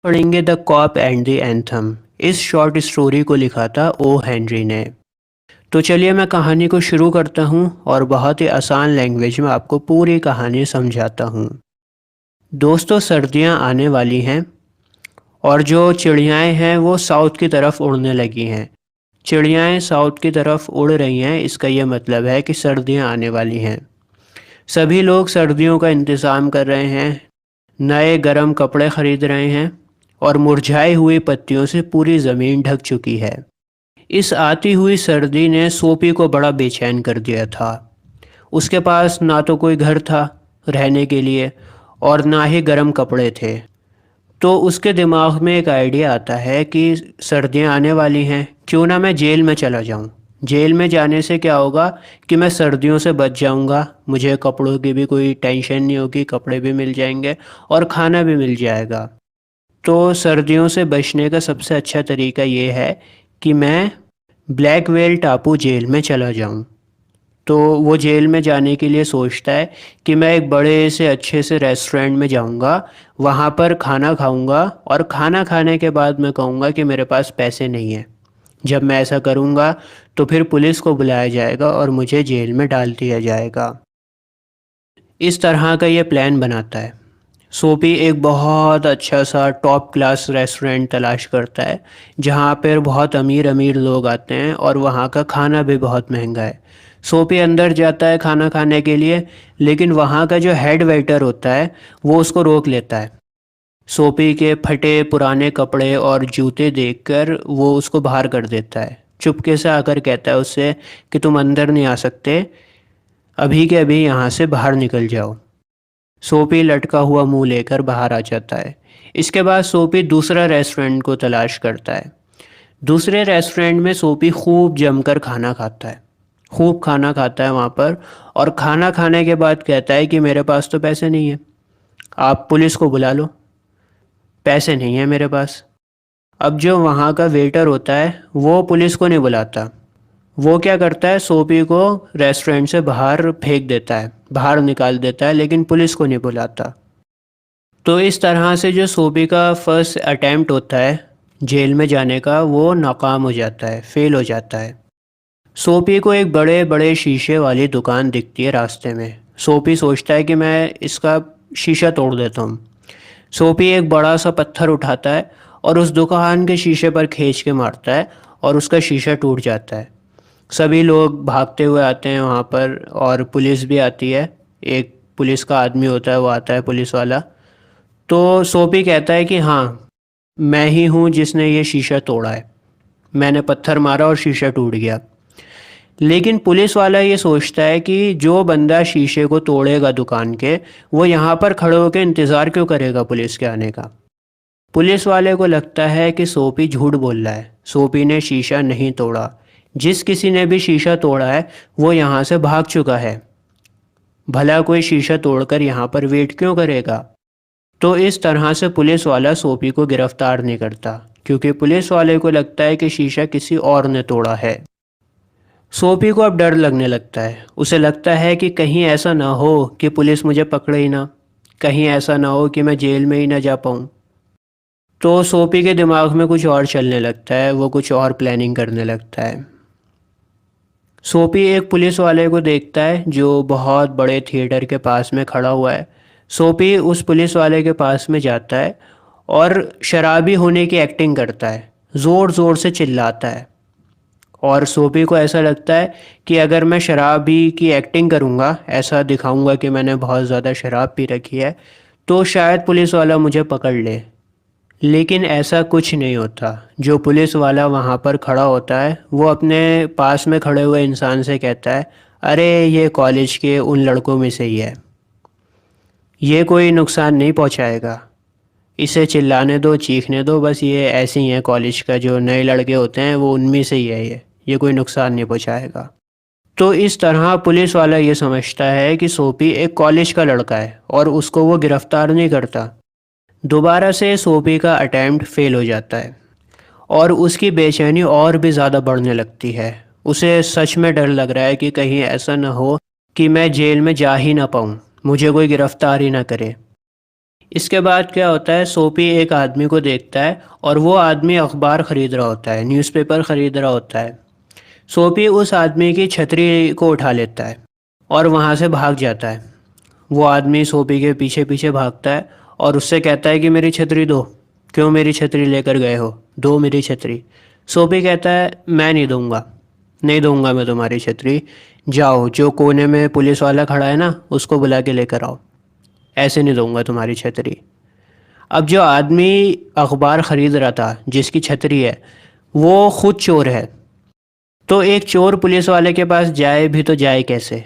पढ़ेंगे the cop and the anthem. इस short story को लिखा था ओ हेनरी ने। तो चलिए मैं कहानी को शुरू करता हूँ और बहुत ही आसान लैंग्वेज में आपको पूरी कहानी समझाता हूँ। दोस्तों, सर्दियाँ आने वाली हैं और जो चिड़ियाएँ हैं वो साउथ की तरफ उड़ने लगी हैं। चिड़ियाएँ साउथ की तरफ उड़ रही हैं, इसका ये मतलब है कि सर्दियाँ आने वाली हैं। सभी लोग सर्दियों का इंतज़ाम कर रहे हैं, नए गर्म कपड़े खरीद रहे हैं और मुरझाई हुई पत्तियों से पूरी ज़मीन ढक चुकी है। इस आती हुई सर्दी ने सोपी को बड़ा बेचैन कर दिया था। उसके पास ना तो कोई घर था रहने के लिए और ना ही गर्म कपड़े थे। तो उसके दिमाग में एक आइडिया आता है कि सर्दियाँ आने वाली हैं, क्यों ना मैं जेल में चला जाऊँ। जेल में जाने से क्या होगा कि मैं सर्दियों से बच जाऊँगा, मुझे कपड़ों की भी कोई टेंशन नहीं होगी, कपड़े भी मिल जाएंगे और खाना भी मिल जाएगा। तो सर्दियों से बचने का सबसे अच्छा तरीका ये है कि मैं ब्लैक व्हेल टापू जेल में चला जाऊं। तो वो जेल में जाने के लिए सोचता है कि मैं एक बड़े से अच्छे से रेस्टोरेंट में जाऊंगा, वहाँ पर खाना खाऊंगा और खाना खाने के बाद मैं कहूँगा कि मेरे पास पैसे नहीं हैं। जब मैं ऐसा करूँगा तो फिर पुलिस को बुलाया जाएगा और मुझे जेल में डाल दिया जाएगा। इस तरह का ये प्लान बनाता है। सोपी एक बहुत अच्छा सा टॉप क्लास रेस्टोरेंट तलाश करता है जहाँ पर बहुत अमीर अमीर लोग आते हैं और वहाँ का खाना भी बहुत महंगा है। सोपी अंदर जाता है खाना खाने के लिए, लेकिन वहाँ का जो हेड वेटर होता है वो उसको रोक लेता है। सोपी के फटे पुराने कपड़े और जूते देखकर वो उसको बाहर कर देता है। चुपके से आकर कहता है उससे कि तुम अंदर नहीं आ सकते, अभी के अभी यहाँ से बाहर निकल जाओ। सोपी लटका हुआ मुंह लेकर बाहर आ जाता है। इसके बाद सोपी दूसरा रेस्टोरेंट को तलाश करता है। दूसरे रेस्टोरेंट में सोपी खूब जमकर खाना खाता है, खूब खाना खाता है वहाँ पर। और खाना खाने के बाद कहता है कि मेरे पास तो पैसे नहीं है, आप पुलिस को बुला लो, पैसे नहीं है मेरे पास। अब जो वहाँ का वेटर होता है वो पुलिस को नहीं बुलाता। वो क्या करता है, सोपी को रेस्टोरेंट से बाहर फेंक देता है, बाहर निकाल देता है, लेकिन पुलिस को नहीं बुलाता। तो इस तरह से जो सोपी का फर्स्ट अटेम्प्ट होता है जेल में जाने का वो नाकाम हो जाता है, फेल हो जाता है। सोपी को एक बड़े बड़े शीशे वाली दुकान दिखती है रास्ते में। सोपी सोचता है कि मैं इसका शीशा तोड़ देता हूँ। सोपी एक बड़ा सा पत्थर उठाता है और उस दुकान के शीशे पर खींच के मारता है और उसका शीशा टूट जाता है। सभी लोग भागते हुए आते हैं वहाँ पर और पुलिस भी आती है। एक पुलिस का आदमी होता है, वो आता है पुलिस वाला। तो सोपी कहता है कि हाँ, मैं ही हूँ जिसने ये शीशा तोड़ा है, मैंने पत्थर मारा और शीशा टूट गया। लेकिन पुलिस वाला ये सोचता है कि जो बंदा शीशे को तोड़ेगा दुकान के, वो यहाँ पर खड़े होकर इंतज़ार क्यों करेगा पुलिस के आने का। पुलिस वाले को लगता है कि सोपी झूठ बोल रहा है, सोपी ने शीशा नहीं तोड़ा। जिस किसी ने भी शीशा तोड़ा है वो यहाँ से भाग चुका है, भला कोई शीशा तोड़कर यहाँ पर वेट क्यों करेगा। तो इस तरह से पुलिस वाला सोपी को गिरफ्तार नहीं करता, क्योंकि पुलिस वाले को लगता है कि शीशा किसी और ने तोड़ा है। सोपी को अब डर लगने लगता है। उसे लगता है कि कहीं ऐसा ना हो कि पुलिस मुझे पकड़े ही ना, कहीं ऐसा ना हो कि मैं जेल में ही ना जा पाऊँ। तो सोपी के दिमाग में कुछ और चलने लगता है, वो कुछ और प्लानिंग करने लगता है। सोपी एक पुलिस वाले को देखता है जो बहुत बड़े थिएटर के पास में खड़ा हुआ है। सोपी उस पुलिस वाले के पास में जाता है और शराबी होने की एक्टिंग करता है, ज़ोर ज़ोर से चिल्लाता है। और सोपी को ऐसा लगता है कि अगर मैं शराबी की एक्टिंग करूँगा, ऐसा दिखाऊंगा कि मैंने बहुत ज़्यादा शराब पी रखी है, तो शायद पुलिस वाला मुझे पकड़ ले। लेकिन ऐसा कुछ नहीं होता। जो पुलिस वाला वहाँ पर खड़ा होता है वो अपने पास में खड़े हुए इंसान से कहता है, अरे ये कॉलेज के उन लड़कों में से ही है, ये कोई नुकसान नहीं पहुँचाएगा, इसे चिल्लाने दो, चीखने दो, बस ये ऐसे ही है, कॉलेज का जो नए लड़के होते हैं वो उनमें से ही है, ये कोई नुकसान नहीं पहुँचाएगा। तो इस तरह पुलिस वाला ये समझता है कि सोपी एक कॉलेज का लड़का है और उसको वो गिरफ्तार नहीं करता। दोबारा से सोपी का अटैम्प्ट फेल हो जाता है और उसकी बेचैनी और भी ज़्यादा बढ़ने लगती है। उसे सच में डर लग रहा है कि कहीं ऐसा ना हो कि मैं जेल में जा ही ना पाऊँ, मुझे कोई गिरफ्तार ही ना करे। इसके बाद क्या होता है, सोपी एक आदमी को देखता है और वो आदमी अखबार ख़रीद रहा होता है, न्यूज़पेपर ख़रीद रहा होता है। सोपी उस आदमी की छतरी को उठा लेता है और वहाँ से भाग जाता है। वो आदमी सोपी के पीछे पीछे भागता है और उससे कहता है कि मेरी छतरी दो, क्यों मेरी छतरी लेकर गए हो, दो मेरी छतरी। सोपी कहता है मैं नहीं दूंगा, नहीं दूंगा मैं तुम्हारी छतरी, जाओ जो कोने में पुलिस वाला खड़ा है ना उसको बुला के लेकर आओ, ऐसे नहीं दूंगा तुम्हारी छतरी। अब जो आदमी अखबार ख़रीद रहा था जिसकी छतरी है वो खुद चोर है, तो एक चोर पुलिस वाले के पास जाए भी तो जाए कैसे।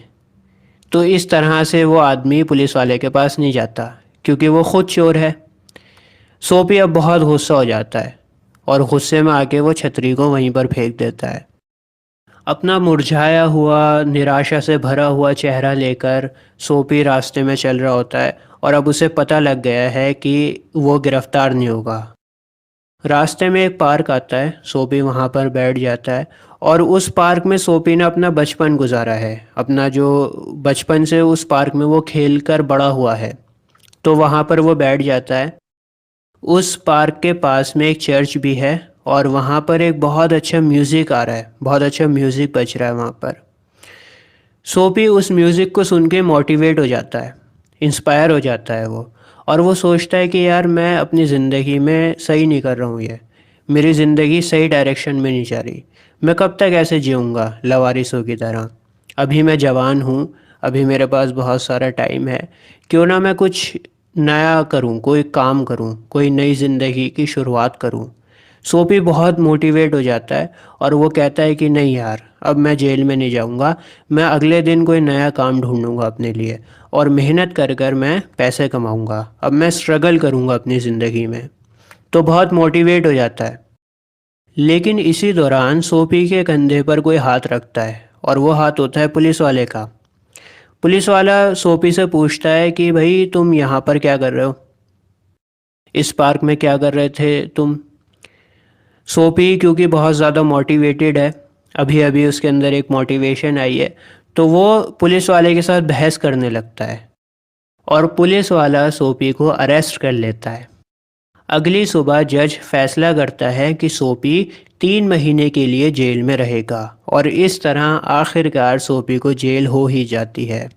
तो इस तरह से वो आदमी पुलिस वाले के पास नहीं जाता क्योंकि वो खुद चोर है। सोपी अब बहुत गुस्सा हो जाता है और गुस्से में आके वो छतरी को वहीं पर फेंक देता है। अपना मुरझाया हुआ, निराशा से भरा हुआ चेहरा लेकर सोपी रास्ते में चल रहा होता है और अब उसे पता लग गया है कि वो गिरफ्तार नहीं होगा। रास्ते में एक पार्क आता है, सोपी वहाँ पर बैठ जाता है और उस पार्क में सोपी ने अपना बचपन गुजारा है। अपना जो बचपन से उस पार्क में वो खेल कर बड़ा हुआ है, तो वहाँ पर वो बैठ जाता है। उस पार्क के पास में एक चर्च भी है और वहाँ पर एक बहुत अच्छा म्यूज़िक आ रहा है, बहुत अच्छा म्यूज़िक बज रहा है वहाँ पर। सोपी उस म्यूज़िक को सुन के मोटिवेट हो जाता है, इंस्पायर हो जाता है वो, और वो सोचता है कि यार मैं अपनी ज़िंदगी में सही नहीं कर रहा हूँ, ये मेरी ज़िंदगी सही डायरेक्शन में नहीं जा रही, मैं कब तक ऐसे जीऊँगा लवारिसों की तरह। अभी मैं जवान हूँ, अभी मेरे पास बहुत सारा टाइम है, क्यों ना मैं कुछ नया करूँ, कोई काम करूँ, कोई नई ज़िंदगी की शुरुआत करूँ। सोपी बहुत मोटिवेट हो जाता है और वो कहता है कि नहीं यार, अब मैं जेल में नहीं जाऊंगा, मैं अगले दिन कोई नया काम ढूंढूंगा अपने लिए और मेहनत कर कर मैं पैसे कमाऊंगा, अब मैं स्ट्रगल करूंगा अपनी ज़िंदगी में। तो बहुत मोटिवेट हो जाता है। लेकिन इसी दौरान सोपी के कंधे पर कोई हाथ रखता है और वो हाथ होता है पुलिस वाले का। पुलिस वाला सोपी से पूछता है कि भाई तुम यहाँ पर क्या कर रहे हो, इस पार्क में क्या कर रहे थे तुम। सोपी क्योंकि बहुत ज़्यादा मोटिवेटेड है, अभी अभी उसके अंदर एक मोटिवेशन आई है, तो वो पुलिस वाले के साथ बहस करने लगता है और पुलिस वाला सोपी को अरेस्ट कर लेता है। अगली सुबह जज फैसला करता है कि सोपी 3 महीने के लिए जेल में रहेगा और इस तरह आखिरकार सोपी को जेल हो ही जाती है।